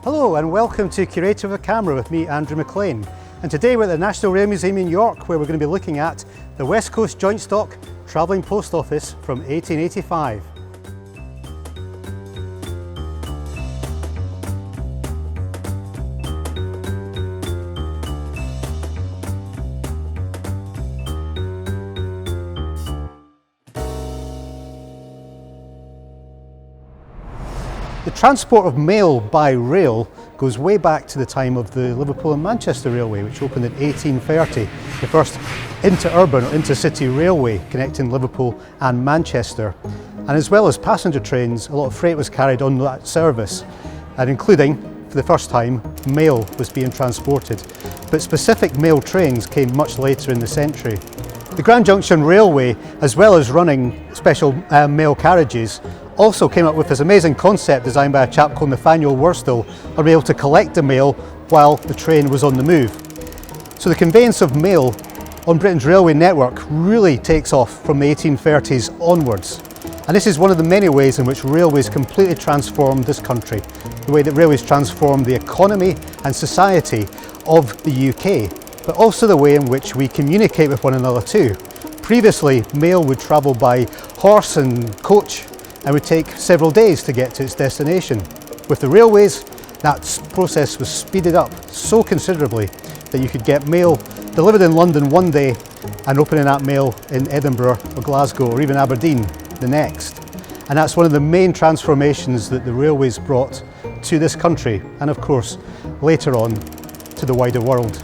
Hello and welcome to Curator with a Camera with me, Andrew McLean. And today we're at the National Rail Museum in York, where we're going to be looking at the West Coast Joint Stock Travelling Post Office from 1885. The transport of mail by rail goes way back to the time of the Liverpool and Manchester Railway, which opened in 1830, the first inter-urban or intercity railway connecting Liverpool and Manchester. And as well as passenger trains, a lot of freight was carried on that service, and including, for the first time, mail was being transported. But specific mail trains came much later in the century. The Grand Junction Railway, as well as running special mail carriages, also came up with this amazing concept designed by a chap called Nathaniel Worstel of being able to collect the mail while the train was on the move. So the conveyance of mail on Britain's railway network really takes off from the 1830s onwards. And this is one of the many ways in which railways completely transformed this country, the way that railways transformed the economy and society of the UK, but also the way in which we communicate with one another too. Previously, mail would travel by horse and coach and would take several days to get to its destination. With the railways, that process was speeded up so considerably that you could get mail delivered in London one day and opening that mail in Edinburgh or Glasgow or even Aberdeen the next. And that's one of the main transformations that the railways brought to this country and of course later on to the wider world.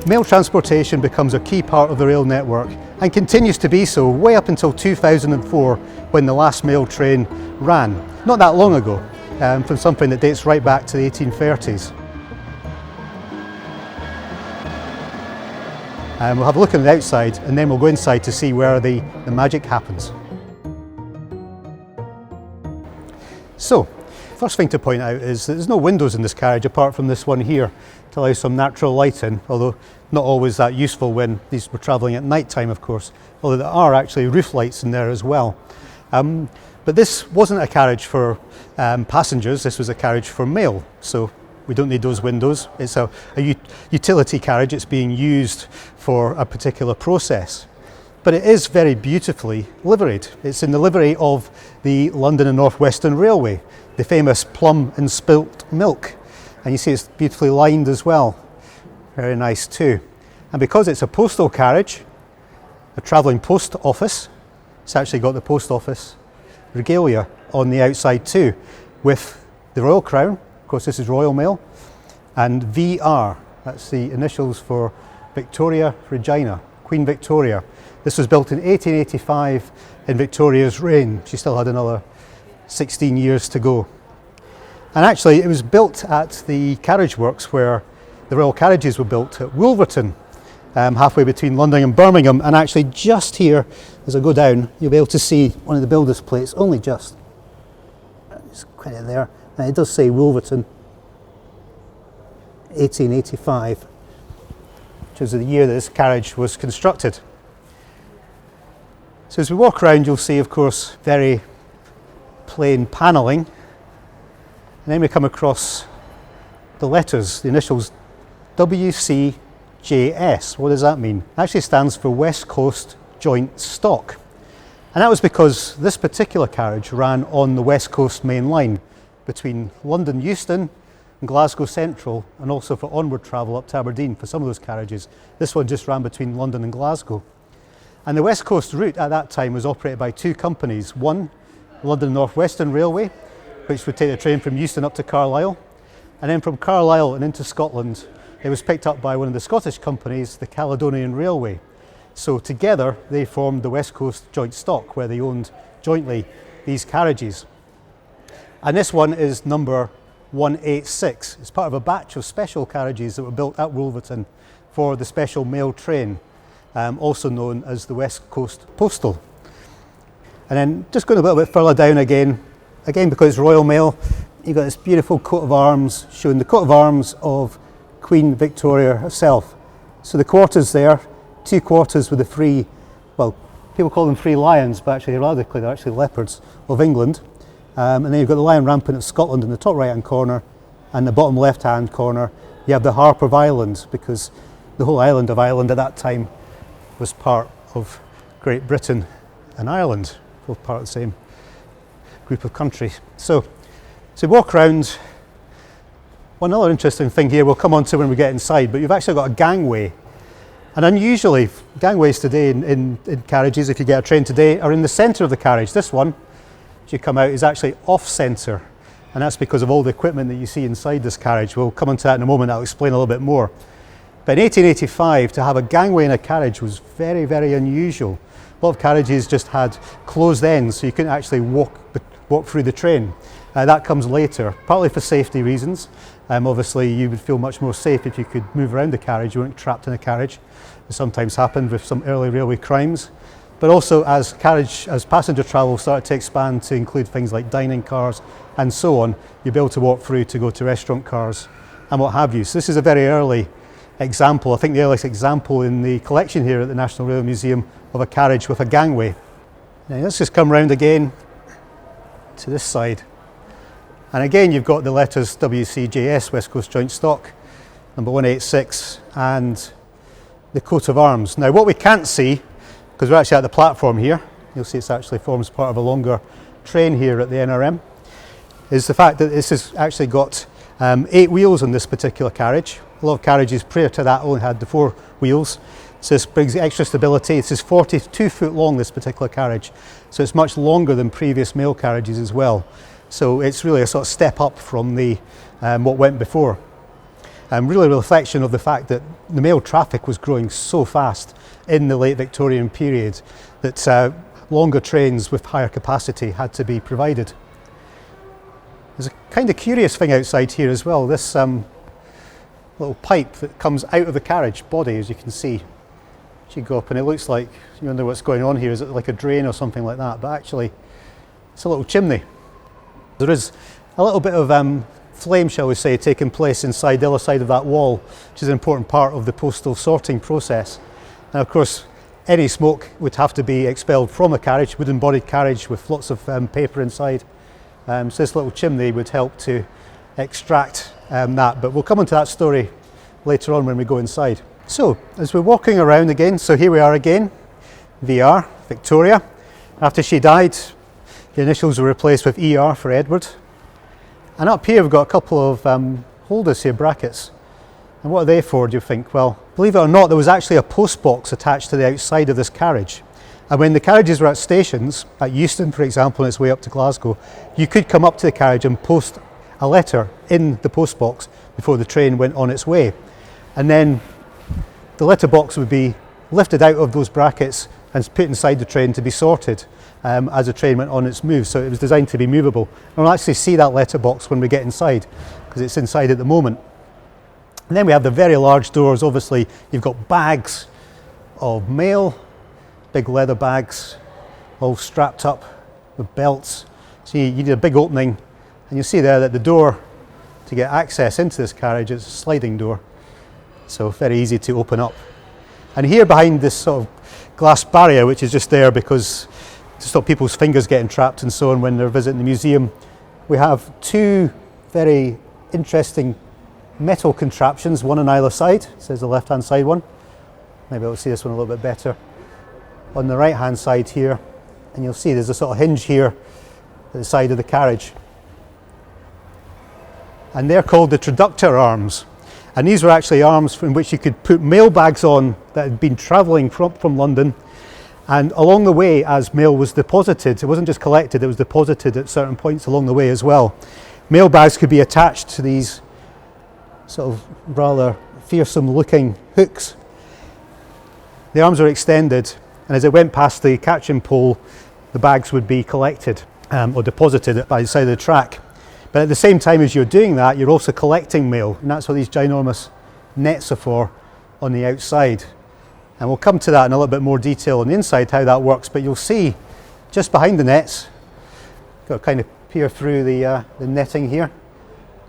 Mail transportation becomes a key part of the rail network and continues to be so way up until 2004 when the last mail train ran. Not that long ago, from something that dates right back to the 1830s. We'll have a look on the outside and then we'll go inside to see where the magic happens. So, first thing to point out is that there's no windows in this carriage apart from this one here to allow some natural light in, although not always that useful when these were travelling at night time, of course, although there are actually roof lights in there as well. But this wasn't a carriage for passengers, this was a carriage for mail, so we don't need those windows. It's a utility carriage, it's being used for a particular process. But it is very beautifully liveried. It's in the livery of the London and North Western Railway, the famous plum and spilt milk. And you see it's beautifully lined as well. Very nice too. And because it's a postal carriage, a travelling post office, it's actually got the post office regalia on the outside too, with the Royal Crown, of course this is Royal Mail, and VR, that's the initials for Victoria Regina, Queen Victoria. This was built in 1885 in Victoria's reign. She still had another 16 years to go. And actually it was built at the carriage works where the rail carriages were built at Wolverton, halfway between London and Birmingham, and actually just here, as I go down, you'll be able to see one of the builder's plates, only just quite there, and it does say Wolverton 1885, which was the year that this carriage was constructed. So as we walk around you'll see of course very plain panelling, and then we come across the letters, the initials WCJS. What does that mean? It actually stands for West Coast Joint Stock. And that was because this particular carriage ran on the West Coast main line between London Euston and Glasgow Central, and also for onward travel up to Aberdeen for some of those carriages. This one just ran between London and Glasgow. And the West Coast route at that time was operated by two companies. One, London North Western Railway, which would take the train from Euston up to Carlisle, and then from Carlisle and into Scotland it was picked up by one of the Scottish companies, the Caledonian Railway. So together they formed the West Coast Joint Stock, where they owned jointly these carriages. And this one is number 186. It's part of a batch of special carriages that were built at Wolverton for the special mail train, also known as the West Coast Postal. And then just going a little bit further down again because it's Royal Mail, you've got this beautiful coat of arms showing the coat of arms of Queen Victoria herself. So the quarters there, two quarters with the three, well, people call them three lions, but actually ironically they're actually leopards of England. And then you've got the lion rampant of Scotland in the top right hand corner, and the bottom left-hand corner you have the Harp of Ireland, because the whole island of Ireland at that time was part of Great Britain and Ireland, both part of the same group of countries. So walk around. One other interesting thing here we'll come on to when we get inside, but you've actually got a gangway. And unusually, gangways today in carriages, if you get a train today, are in the centre of the carriage. This one, as you come out, is actually off-centre, and that's because of all the equipment that you see inside this carriage. We'll come on to that in a moment. I'll explain a little bit more. But in 1885, to have a gangway in a carriage was very, very unusual. A lot of carriages just had closed ends, so you couldn't actually walk through the train. That comes later, partly for safety reasons. Obviously, you would feel much more safe if you could move around the carriage. You weren't trapped in a carriage. It sometimes happened with some early railway crimes. But also, as passenger travel started to expand to include things like dining cars and so on, you'd be able to walk through to go to restaurant cars and what have you. So this is a very early example, I think the earliest example in the collection here at the National Railway Museum of a carriage with a gangway. Now let's just come round again to this side. And again, you've got the letters WCJS, West Coast Joint Stock, number 186, and the coat of arms. Now what we can't see, because we're actually at the platform here, you'll see it actually forms part of a longer train here at the NRM, is the fact that this has actually got 8 wheels on this particular carriage. A lot of carriages prior to that only had the 4 wheels, so this brings extra stability. This is 42 foot long, this particular carriage, so it's much longer than previous mail carriages as well. So it's really a sort of step up from the what went before. Really a reflection of the fact that the mail traffic was growing so fast in the late Victorian period that longer trains with higher capacity had to be provided. There's a kind of curious thing outside here as well, this little pipe that comes out of the carriage body, as you can see. As you go up, and it looks like, you wonder what's going on here, is it like a drain or something like that, but actually it's a little chimney. There is a little bit of flame, shall we say, taking place inside the other side of that wall, which is an important part of the postal sorting process. Now of course any smoke would have to be expelled from a carriage, wooden bodied carriage with lots of paper inside. So this little chimney would help to extract that, but we'll come into that story later on when we go inside. So as we're walking around again, so here we are again, VR, Victoria. After she died, the initials were replaced with ER for Edward. And up here we've got a couple of holders here, brackets. And what are they for, do you think? Well, believe it or not, there was actually a post box attached to the outside of this carriage. And when the carriages were at stations, at Euston for example, on its way up to Glasgow, you could come up to the carriage and post a letter in the post box before the train went on its way. And then the letter box would be lifted out of those brackets and put inside the train to be sorted as the train went on its move. So it was designed to be movable. And we'll actually see that letter box when we get inside, because it's inside at the moment. And then we have the very large doors. Obviously you've got bags of mail, big leather bags, all strapped up with belts. So you need a big opening, and you'll see there that the door to get access into this carriage is a sliding door, so very easy to open up. And here behind this sort of glass barrier, which is just there because to stop people's fingers getting trapped and so on when they're visiting the museum, we have 2 very interesting metal contraptions, one on either side. This is the left hand side one. Maybe I'll see this one a little bit better. On the right hand side here, and you'll see there's a sort of hinge here at the side of the carriage. And they're called the traductor arms. And these were actually arms from which you could put mail bags on that had been travelling from London. And along the way, as mail was deposited, it wasn't just collected, it was deposited at certain points along the way as well. Mail bags could be attached to these sort of rather fearsome looking hooks. The arms were extended, and as it went past the catching pole, the bags would be collected or deposited by the side of the track. But at the same time as you're doing that, you're also collecting mail, and that's what these ginormous nets are for on the outside. And we'll come to that in a little bit more detail on the inside, how that works. But you'll see just behind the nets, got to kind of peer through the netting here,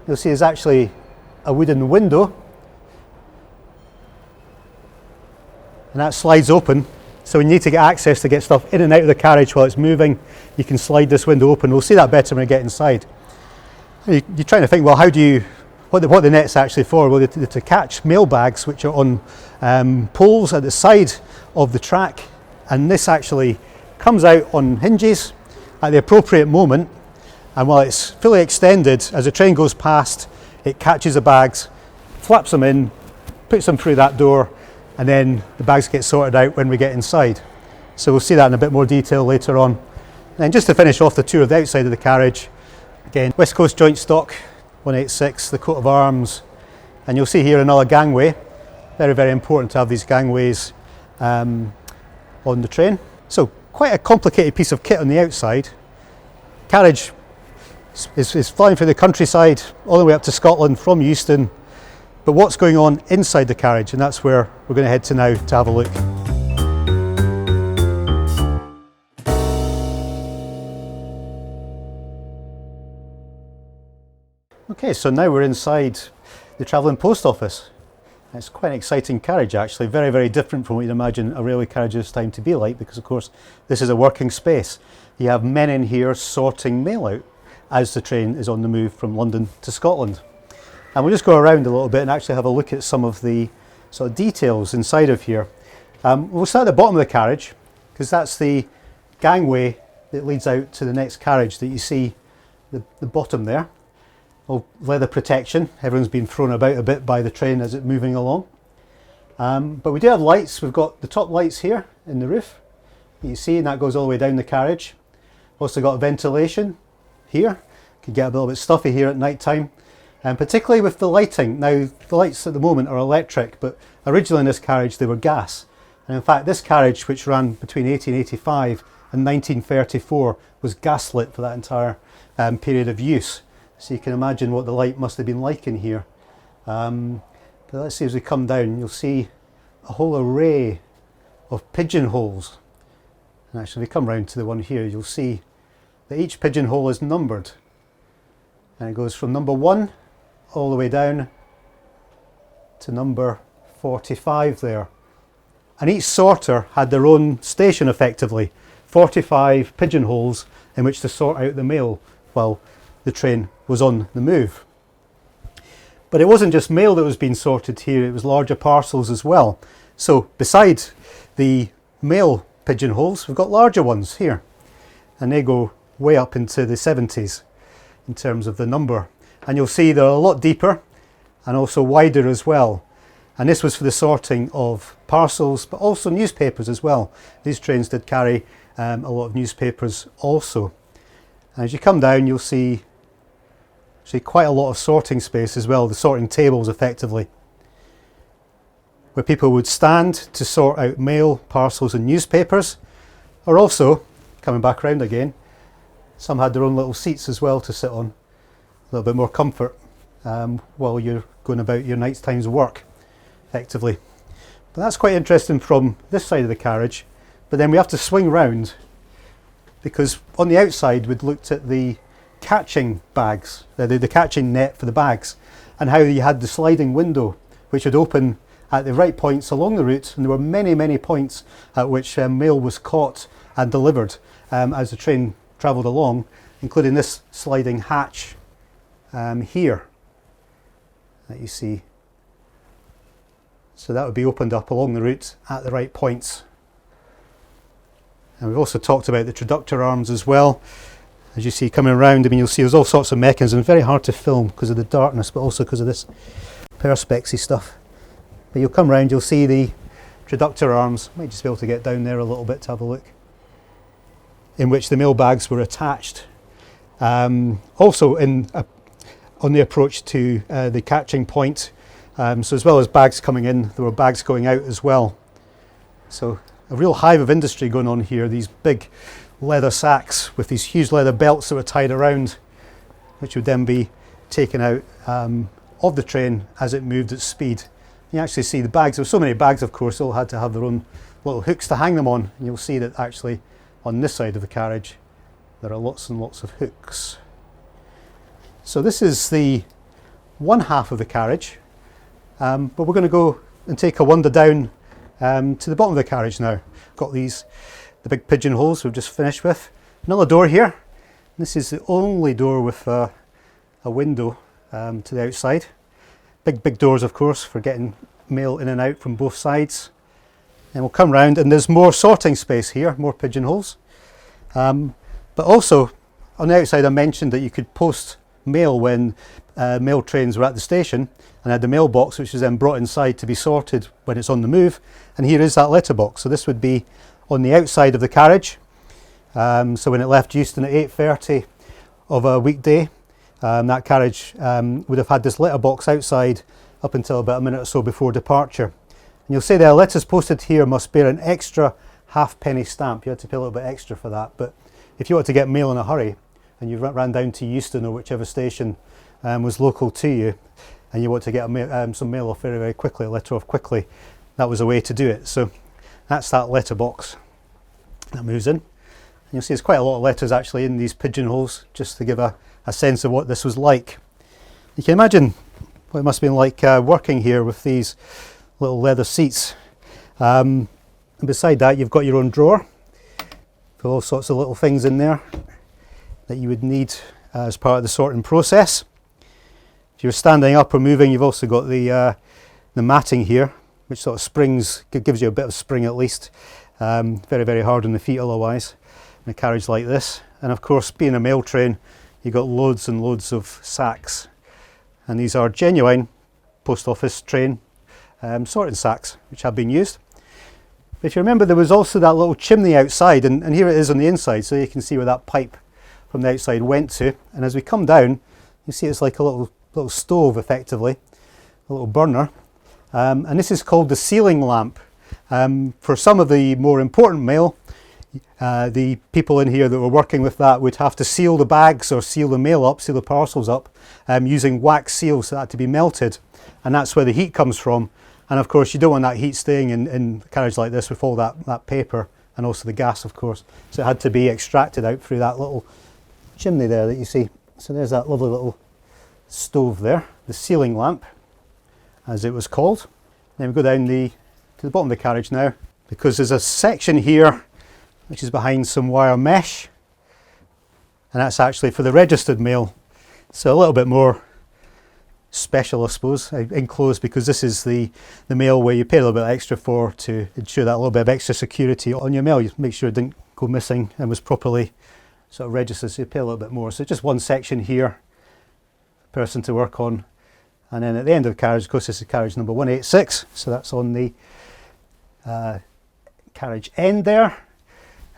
you'll see there's actually a wooden window, and that slides open. So when you need to get access to get stuff in and out of the carriage while it's moving, you can slide this window open. We'll see that better when we get inside. You're trying to think, well, how do you what the net's actually for, well, to catch mail bags which are on poles at the side of the track, and this actually comes out on hinges at the appropriate moment, and while it's fully extended, as the train goes past, it catches the bags, flaps them in, puts them through that door, and then the bags get sorted out when we get inside. So we'll see that in a bit more detail later on. And then just to finish off the tour of the outside of the carriage, again, West Coast Joint Stock 186, the coat of arms, and you'll see here another gangway. Very, very important to have these gangways on the train. So quite a complicated piece of kit on the outside. Carriage is flying through the countryside all the way up to Scotland from Euston. But what's going on inside the carriage, and that's where we're going to head to now to have a look. Okay, so now we're inside the travelling post office. It's quite an exciting carriage actually, very, very different from what you'd imagine a railway carriage this time to be like, because of course this is a working space. You have men in here sorting mail out as the train is on the move from London to Scotland. And we'll just go around a little bit and actually have a look at some of the sort of details inside of here. We'll start at the bottom of the carriage, because that's the gangway that leads out to the next carriage that you see the bottom there. All leather protection, everyone's been thrown about a bit by the train as it's moving along. But we do have lights. We've got the top lights here in the roof, you see, and that goes all the way down the carriage. Also got ventilation here, could get a little bit stuffy here at night time, and particularly with the lighting. Now the lights at the moment are electric, but originally in this carriage they were gas, and in fact this carriage, which ran between 1885 and 1934, was gaslit for that entire period of use. So you can imagine what the light must have been like in here. But let's see, as we come down, you'll see a whole array of pigeonholes. And actually, if we come round to the one here, you'll see that each pigeonhole is numbered. And it goes from number 1 all the way down to number 45 there. And each sorter had their own station effectively. 45 pigeonholes in which to sort out the mail while the train was on the move. But it wasn't just mail that was being sorted here, it was larger parcels as well. So beside the mail pigeonholes, we've got larger ones here, and they go way up into the 70s in terms of the number. And you'll see they're a lot deeper and also wider as well. And this was for the sorting of parcels, but also newspapers as well. These trains did carry a lot of newspapers also. And as you come down, you'll see quite a lot of sorting space as well, the sorting tables effectively, where people would stand to sort out mail, parcels and newspapers, or also, coming back round again, some had their own little seats as well to sit on, a little bit more comfort while you're going about your night's time's work effectively. But that's quite interesting from this side of the carriage. But then we have to swing round, because on the outside we'd looked at the catching bags, the catching net for the bags, and how you had the sliding window which would open at the right points along the route, and there were many, many points at which mail was caught and delivered as the train travelled along, including this sliding hatch here that you see. So that would be opened up along the route at the right points. And we've also talked about the traductor arms as well. As you see coming around, I mean, you'll see there's all sorts of mechanisms, very hard to film because of the darkness, but also because of this perspexy stuff. But you'll come round, you'll see the traductor arms, might just be able to get down there a little bit to have a look, in which the mail bags were attached. Also on the approach to the catching point, so as well as bags coming in, there were bags going out as well. So a real hive of industry going on here, these big leather sacks with these huge leather belts that were tied around, which would then be taken out of the train as it moved at speed. You actually see the bags, there were so many bags of course, all had to have their own little hooks to hang them on, and you'll see that actually on this side of the carriage there are lots and lots of hooks. So this is the one half of the carriage, but we're going to go and take a wander down to the bottom of the carriage now. Got the big pigeonholes we've just finished with. Another door here. This is the only door with a window to the outside. Big doors, of course, for getting mail in and out from both sides. And we'll come round, and there's more sorting space here, more pigeonholes. But also, on the outside I mentioned that you could post mail when mail trains were at the station, and had the mailbox which is then brought inside to be sorted when it's on the move. And here is that letterbox. So this would be on the outside of the carriage. So when it left Euston at 8:30 of a weekday, that carriage would have had this letterbox outside up until about a minute or so before departure. And you'll see there, letters posted here must bear an extra halfpenny stamp. You had to pay a little bit extra for that. But if you want to get mail in a hurry, and you ran down to Euston or whichever station was local to you, and you want to get some mail off very quickly, a letter off quickly, that was a way to do it. So that's that letterbox that moves in. And you'll see there's quite a lot of letters actually in these pigeonholes, just to give a sense of what this was like. You can imagine what it must have been like working here with these little leather seats. And beside that, you've got your own drawer with all sorts of little things in there that you would need as part of the sorting process. If you're standing up or moving, you've also got the matting here, which sort of springs, gives you a bit of spring at least. Very hard on the feet otherwise in a carriage like this. And of course, being a mail train, you've got loads and loads of sacks, and these are genuine post office train sorting sacks which have been used. But if you remember, there was also that little chimney outside, and here it is on the inside, so you can see where that pipe from the outside went to. And as we come down, you see it's like a little stove effectively, a little burner. And this is called the sealing lamp. For some of the more important mail, the people in here that were working with that would have to seal the bags or seal the mail up, seal the parcels up, using wax seals that had to be melted. And that's where the heat comes from. And of course, you don't want that heat staying in a carriage like this with all that paper, and also the gas, of course. So it had to be extracted out through that little chimney there that you see. So there's that lovely little stove there, the sealing lamp, as it was called. Then we go down to the bottom of the carriage now, because there's a section here which is behind some wire mesh, and that's actually for the registered mail. So a little bit more special, I suppose, enclosed, because this is the mail where you pay a little bit extra for, to ensure that little bit of extra security on your mail. You make sure it didn't go missing and was properly sort of registered, so you pay a little bit more. So just one section here, person to work on. And then at the end of the carriage, of course, this is carriage number 186, so that's on the carriage end there.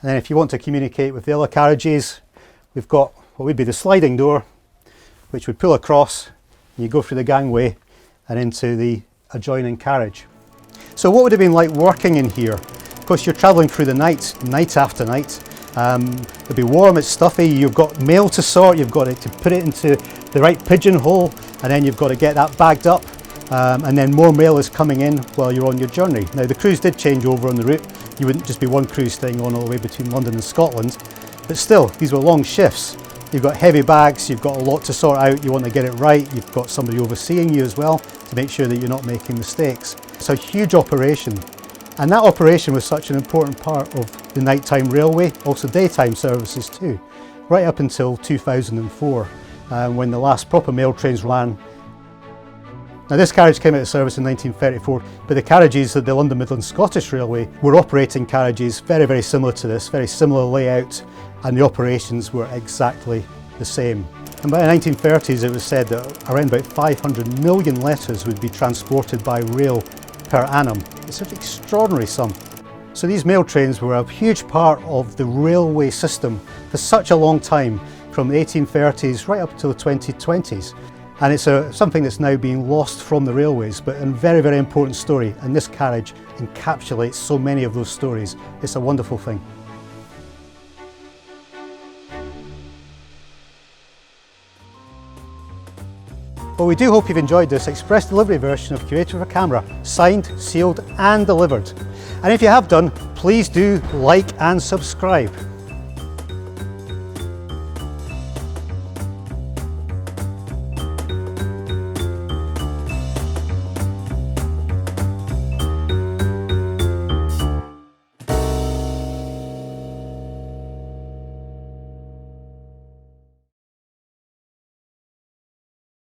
And then if you want to communicate with the other carriages, we've got what would be the sliding door, which would pull across, and you go through the gangway and into the adjoining carriage. So what would it have been like working in here? Of course, you're travelling through the night after night. It'll be warm, it's stuffy, you've got mail to sort, you've got to put it into the right pigeonhole, and then you've got to get that bagged up, and then more mail is coming in while you're on your journey. Now the crews did change over on the route. You wouldn't just be one crew staying on all the way between London and Scotland, but still, these were long shifts. You've got heavy bags, you've got a lot to sort out, you want to get it right, you've got somebody overseeing you as well to make sure that you're not making mistakes. It's a huge operation. And that operation was such an important part of the nighttime railway, also daytime services too, right up until 2004, when the last proper mail trains ran. Now this carriage came out of service in 1934, but the carriages at the London Midland Scottish Railway were operating carriages very similar to this, very similar layout, and the operations were exactly the same. And by the 1930s it was said that around about 500 million letters would be transported by rail per annum. It's an extraordinary sum. So these mail trains were a huge part of the railway system for such a long time, from the 1830s right up to the 2020s. And it's something that's now being lost from the railways, but a very important story, and this carriage encapsulates so many of those stories. It's a wonderful thing. Well, we do hope you've enjoyed this express delivery version of Curator for Camera, signed, sealed and delivered. And if you have done, please do like and subscribe.